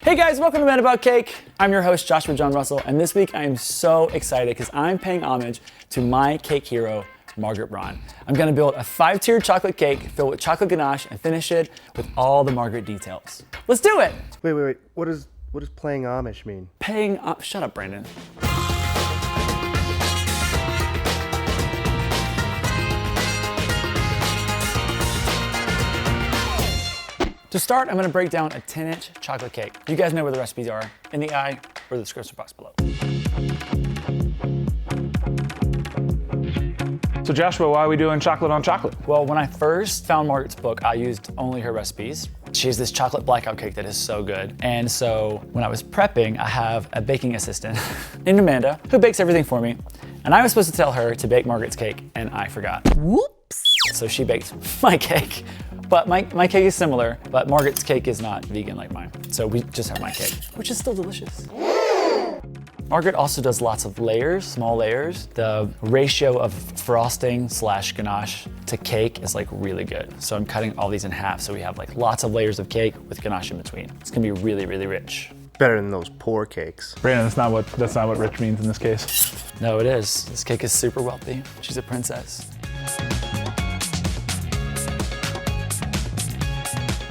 Hey guys, welcome to Men About Cake. I'm your host, Joshua John Russell, and this week I am so excited because I'm paying homage to my cake hero, Margaret Braun. I'm gonna build a 5-tiered chocolate cake filled with chocolate ganache and finish it with all the Margaret details. Let's do it! Wait. What does playing Amish mean? Shut up, Brandon. To start, I'm gonna break down a 10-inch chocolate cake. You guys know where the recipes are, in the eye or the description box below. So Joshua, why are we doing chocolate on chocolate? Well, when I first found Margaret's book, I used only her recipes. She has this chocolate blackout cake that is so good. And so when I was prepping, I have a baking assistant named Amanda who bakes everything for me. And I was supposed to tell her to bake Margaret's cake and I forgot. Whoops. So she baked my cake. But my cake is similar, but Margaret's cake is not vegan like mine. So we just have my cake, which is still delicious. Margaret also does lots of layers, small layers. The ratio of frosting / ganache to cake is like really good. So I'm cutting all these in half so we have like lots of layers of cake with ganache in between. It's gonna be really, really rich. Better than those poor cakes. Brandon, that's not what rich means in this case. No, it is. This cake is super wealthy. She's a princess.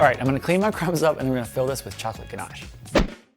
All right, I'm gonna clean my crumbs up and we're gonna fill this with chocolate ganache.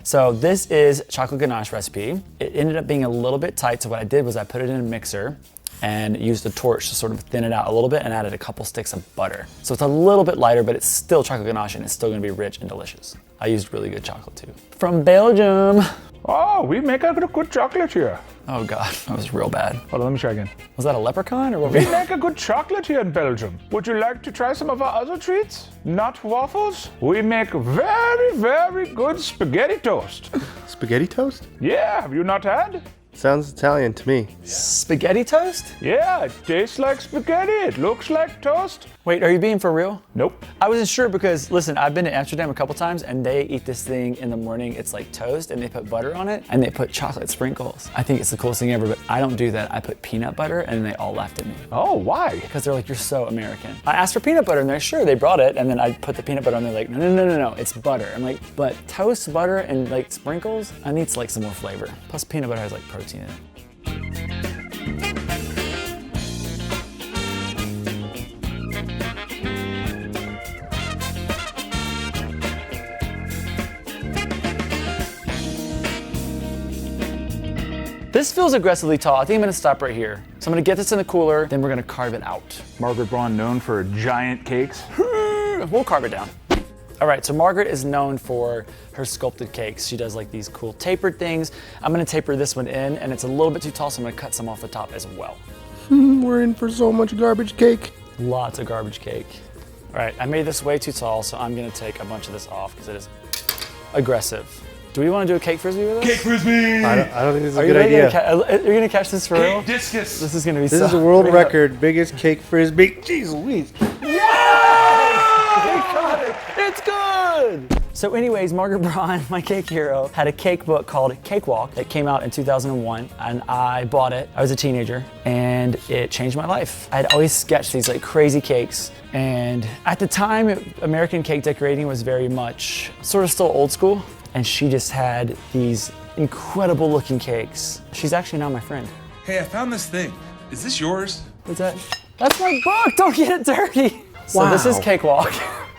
So this is chocolate ganache recipe. It ended up being a little bit tight, so what I did was I put it in a mixer and used a torch to sort of thin it out a little bit and added a couple sticks of butter. So it's a little bit lighter, but it's still chocolate ganache and it's still gonna be rich and delicious. I used really good chocolate too. From Belgium. Oh, we make a good chocolate here. Oh God, that was real bad. Hold on, let me try again. Was that a leprechaun or what? We make a good chocolate here in Belgium. Would you like to try some of our other treats? Not waffles? We make very, very good spaghetti toast. Spaghetti toast? Yeah, have you not had? Sounds Italian to me. Spaghetti toast? Yeah, it tastes like spaghetti. It looks like toast. Wait, are you being for real? Nope. I wasn't sure because, listen, I've been to Amsterdam a couple times and they eat this thing in the morning. It's like toast and they put butter on it and they put chocolate sprinkles. I think it's the coolest thing ever, but I don't do that. I put peanut butter and they all laughed at me. Oh, why? Because they're like, you're so American. I asked for peanut butter and they're sure, they brought it and then I put the peanut butter and they're like, no, it's butter. I'm like, but toast, butter, and like sprinkles? I need like some more flavor. Plus peanut butter has like protein in it. This feels aggressively tall. I think I'm gonna stop right here. So I'm gonna get this in the cooler, then we're gonna carve it out. Margaret Braun, known for giant cakes. We'll carve it down. All right, so Margaret is known for her sculpted cakes. She does like these cool tapered things. I'm gonna taper this one in and it's a little bit too tall, so I'm gonna cut some off the top as well. We're in for so much garbage cake. Lots of garbage cake. All right, I made this way too tall, so I'm gonna take a bunch of this off because it is aggressive. Do we want to do a cake frisbee with us? Cake frisbee! I don't think this is a good idea. Are you gonna catch this for real? Cake discus! This is gonna be This is a world record, biggest cake frisbee. Jeez Louise. It's good! So anyways, Margaret Braun, my cake hero, had a cake book called Cakewalk that came out in 2001 and I bought it. I was a teenager and it changed my life. I'd always sketched these like crazy cakes and at the time, American cake decorating was very much sort of still old school and she just had these incredible looking cakes. She's actually now my friend. Hey, I found this thing. Is this yours? What's that? That's my book, don't get it dirty. So this is Cakewalk.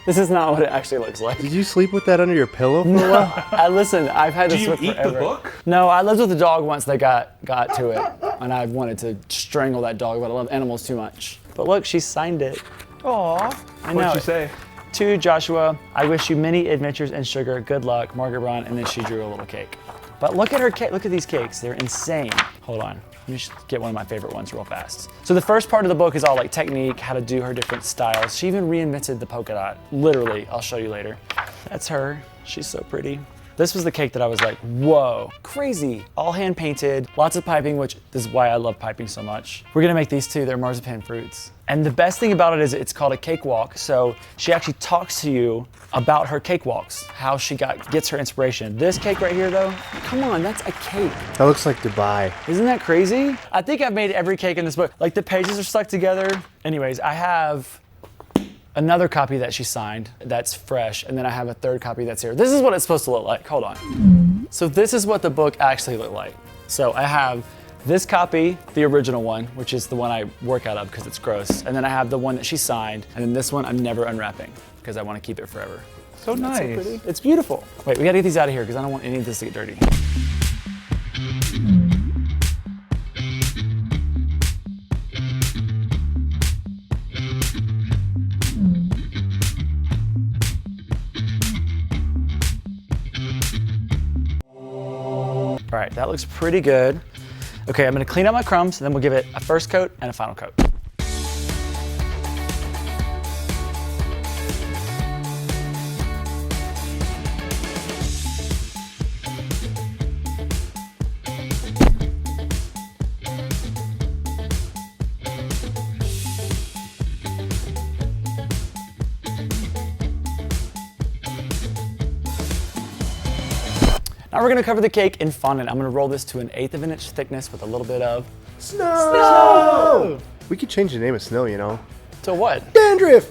This is not what it actually looks like. Did you sleep with that under your pillow for a while? Listen, I've had this book forever. Do you eat the book? No, I lived with a dog once that got to it, and I wanted to strangle that dog, but I love animals too much. But look, she signed it. Aw. I know. What'd she say? To Joshua, I wish you many adventures and sugar. Good luck, Margaret Braun, and then she drew a little cake. But look at her cake. Look at these cakes. They're insane. Hold on. Let me just get one of my favorite ones real fast. So the first part of the book is all like technique, how to do her different styles. She even reinvented the polka dot. Literally, I'll show you later. That's her. She's so pretty. This was the cake that I was like, whoa, crazy. All hand painted, lots of piping, which is why I love piping so much. We're gonna make these too, they're Marzipan Fruits. And the best thing about it is it's called a cakewalk. So she actually talks to you about her cakewalks, how she gets her inspiration. This cake right here though, come on, that's a cake. That looks like Dubai. Isn't that crazy? I think I've made every cake in this book. Like the pages are stuck together. Anyways, I have another copy that she signed that's fresh, and then I have a third copy that's here. This is what it's supposed to look like. Hold on. So this is what the book actually looked like. So I have this copy, the original one, which is the one I work out of because it's gross. And then I have the one that she signed, and then this one I'm never unwrapping because I want to keep it forever. So nice. So pretty. It's beautiful. Wait, we gotta get these out of here because I don't want any of this to get dirty. All right, that looks pretty good. Okay, I'm gonna clean up my crumbs, and then we'll give it a first coat and a final coat. Now we're gonna cover the cake in fondant. I'm gonna roll this to 1/8 of an inch thickness with a little bit of Snow! We could change the name of snow, you know. to what? Dandruff!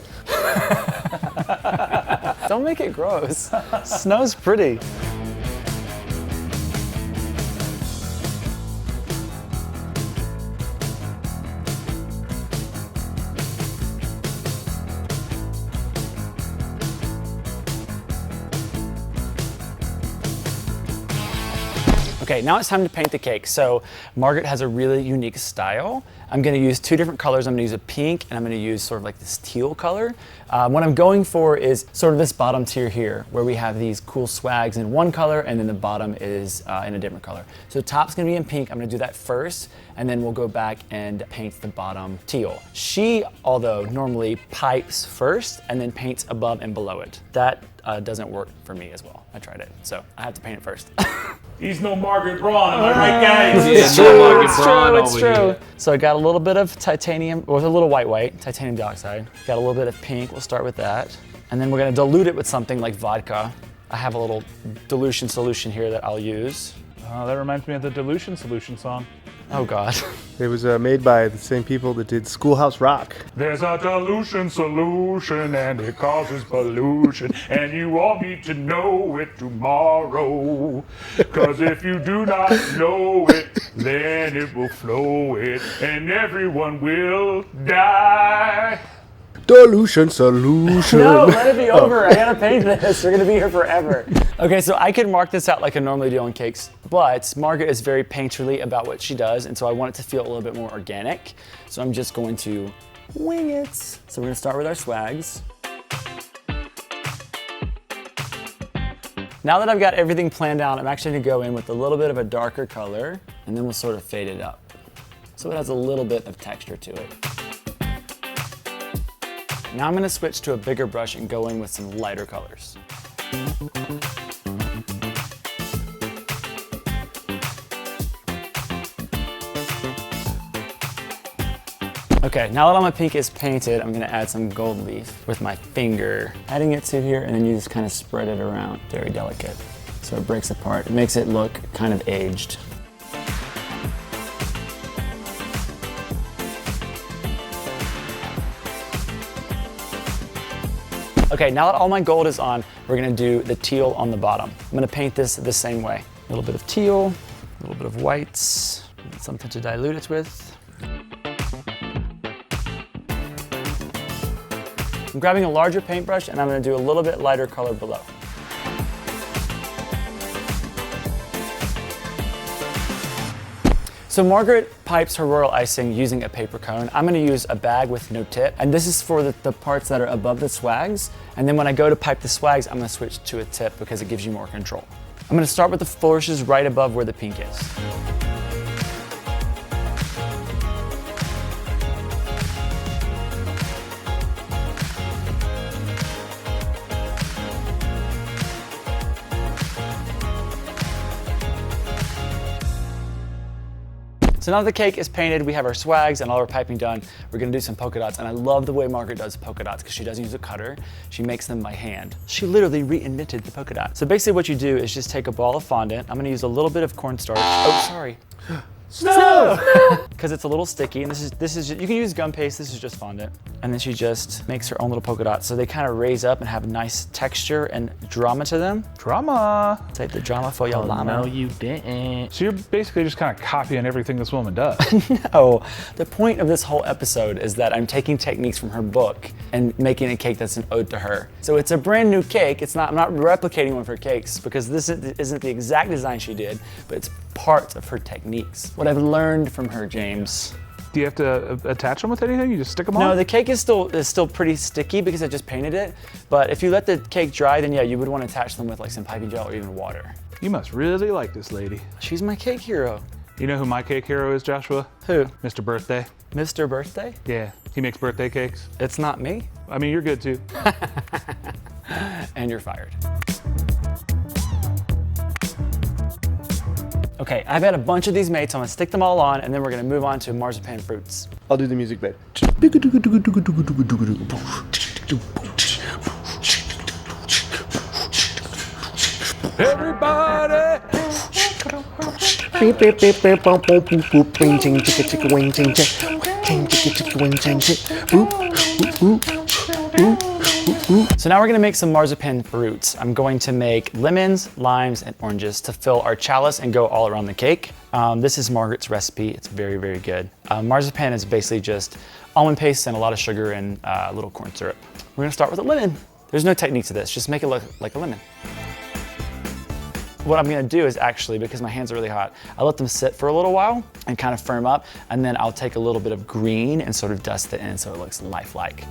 Don't make it gross. Snow's pretty. Okay, now it's time to paint the cake. So Margaret has a really unique style. I'm gonna use two different colors. I'm gonna use a pink and I'm gonna use sort of like this teal color. What I'm going for is sort of this bottom tier here where we have these cool swags in one color and then the bottom is in a different color. So the top's gonna be in pink. I'm gonna do that first and then we'll go back and paint the bottom teal. She, although, normally pipes first and then paints above and below it. That doesn't work for me as well. I tried it, so I have to paint it first. He's no Margaret Braun, am I right, guys? It's true, it's true. So I got a little bit of titanium, or a little white, titanium dioxide. Got a little bit of pink, we'll start with that. And then we're gonna dilute it with something like vodka. I have a little dilution solution here that I'll use. Oh, that reminds me of the Dilution Solution song. Oh God. It was made by the same people that did Schoolhouse Rock. There's a dilution solution and it causes pollution and you all need to know it tomorrow. Cause if you do not know it, then it will flow it and everyone will die. Dilution solution. No, let it be over. I gotta paint this. We're gonna be here forever. Okay, so I could mark this out like I normally do on cakes, but Margaret is very painterly about what she does, and so I want it to feel a little bit more organic. So I'm just going to wing it. So we're gonna start with our swags. Now that I've got everything planned out, I'm actually gonna go in with a little bit of a darker color, and then we'll sort of fade it up. So it has a little bit of texture to it. Now I'm gonna switch to a bigger brush and go in with some lighter colors. Okay, now that all my pink is painted, I'm gonna add some gold leaf with my finger, adding it to here, and then you just kind of spread it around, very delicate. So it breaks apart. It makes it look kind of aged. Okay, now that all my gold is on, we're gonna do the teal on the bottom. I'm gonna paint this the same way. A little bit of teal, a little bit of whites, something to dilute it with. I'm grabbing a larger paintbrush and I'm gonna do a little bit lighter color below. So Margaret pipes her royal icing using a paper cone. I'm gonna use a bag with no tip, and this is for the parts that are above the swags, and then when I go to pipe the swags, I'm gonna switch to a tip because it gives you more control. I'm gonna start with the flourishes right above where the pink is. So now the cake is painted, we have our swags and all our piping done. We're gonna do some polka dots, and I love the way Margaret does polka dots because she doesn't use a cutter. She makes them by hand. She literally reinvented the polka dot. So basically what you do is just take a ball of fondant. I'm gonna use a little bit of cornstarch. Oh, sorry. Snow! Because it's a little sticky, and this is you can use gum paste. This is just fondant, and then she just makes her own little polka dots, so they kind of raise up and have a nice texture and drama to them. Drama. Take the drama for your llama. No, you didn't. So you're basically just kind of copying everything this woman does. No, the point of this whole episode is that I'm taking techniques from her book and making a cake that's an ode to her. So it's a brand new cake. I'm not replicating one of her cakes because this isn't the exact design she did, but it's part of her techniques. What I've learned from her, James. Do you have to attach them with anything? You just stick them on? No, the cake is still pretty sticky because I just painted it. But if you let the cake dry, then yeah, you would want to attach them with like some piping gel or even water. You must really like this lady. She's my cake hero. You know who my cake hero is, Joshua? Who? Mr. Birthday. Mr. Birthday? Yeah, he makes birthday cakes. It's not me. I mean, you're good too. And you're fired. Okay, I've got a bunch of these made, so I'm gonna stick them all on, and then we're gonna move on to Marzipan Fruits. I'll do the music bed. Everybody! So now we're gonna make some marzipan fruits. I'm going to make lemons, limes, and oranges to fill our chalice and go all around the cake. This is Margaret's recipe. It's very, very good. Marzipan is basically just almond paste and a lot of sugar and a little corn syrup. We're gonna start with a lemon. There's no technique to this, just make it look like a lemon. What I'm gonna do is actually, because my hands are really hot, I let them sit for a little while and kind of firm up, and then I'll take a little bit of green and sort of dust it in so it looks lifelike.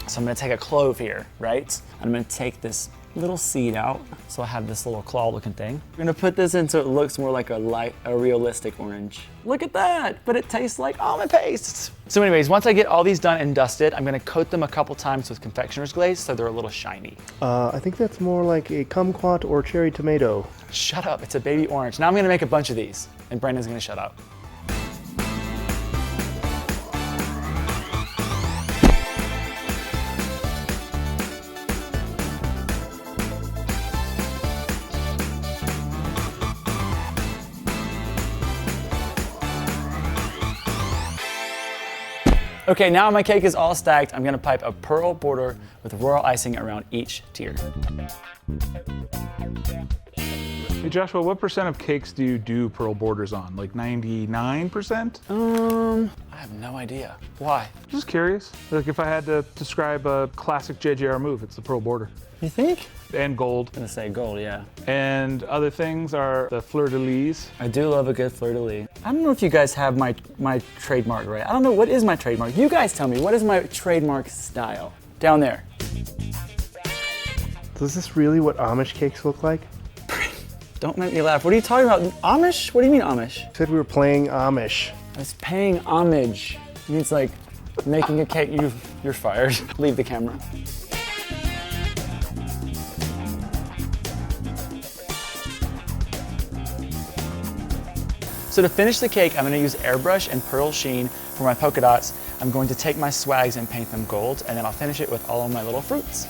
So I'm gonna take a clove here, right? I'm gonna take this little seed out, so I have this little claw looking thing. I'm gonna put this in so it looks more like a realistic orange. Look at that, but it tastes like almond paste. So anyways, once I get all these done and dusted, I'm gonna coat them a couple times with confectioner's glaze so they're a little shiny. I think that's more like a kumquat or cherry tomato. Shut up, it's a baby orange. Now I'm gonna make a bunch of these, and Brandon's gonna shut up. Okay, now my cake is all stacked. I'm gonna pipe a pearl border with royal icing around each tier. Hey Joshua, what percent of cakes do you do pearl borders on? Like 99%? I have no idea. Why? Just curious. Like if I had to describe a classic JJR move, it's the pearl border. You think? And gold. I'm gonna say gold, yeah. And other things are the fleur-de-lis. I do love a good fleur-de-lis. I don't know if you guys have my trademark right. I don't know, what is my trademark? You guys tell me, what is my trademark style? Down there. So is this really what Amish cakes look like? Don't make me laugh. What are you talking about? Amish? What do you mean Amish? You said we were playing Amish. It's paying homage. It means like making a cake, you're fired. Leave the camera. So to finish the cake, I'm gonna use airbrush and pearl sheen for my polka dots. I'm going to take my swags and paint them gold, and then I'll finish it with all of my little fruits.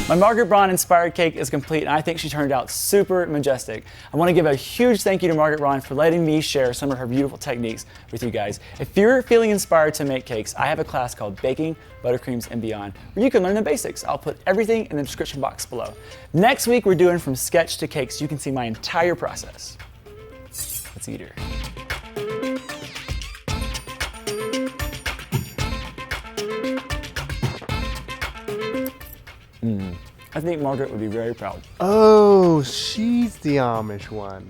My Margaret Braun inspired cake is complete, and I think she turned out super majestic. I want to give a huge thank you to Margaret Braun for letting me share some of her beautiful techniques with you guys. If you're feeling inspired to make cakes, I have a class called Baking, Buttercreams, and Beyond, where you can learn the basics. I'll put everything in the description box below. Next week, we're doing from sketch to cake, so you can see my entire process. Let's eat her. I think Margaret would be very proud. Oh, she's the Amish one.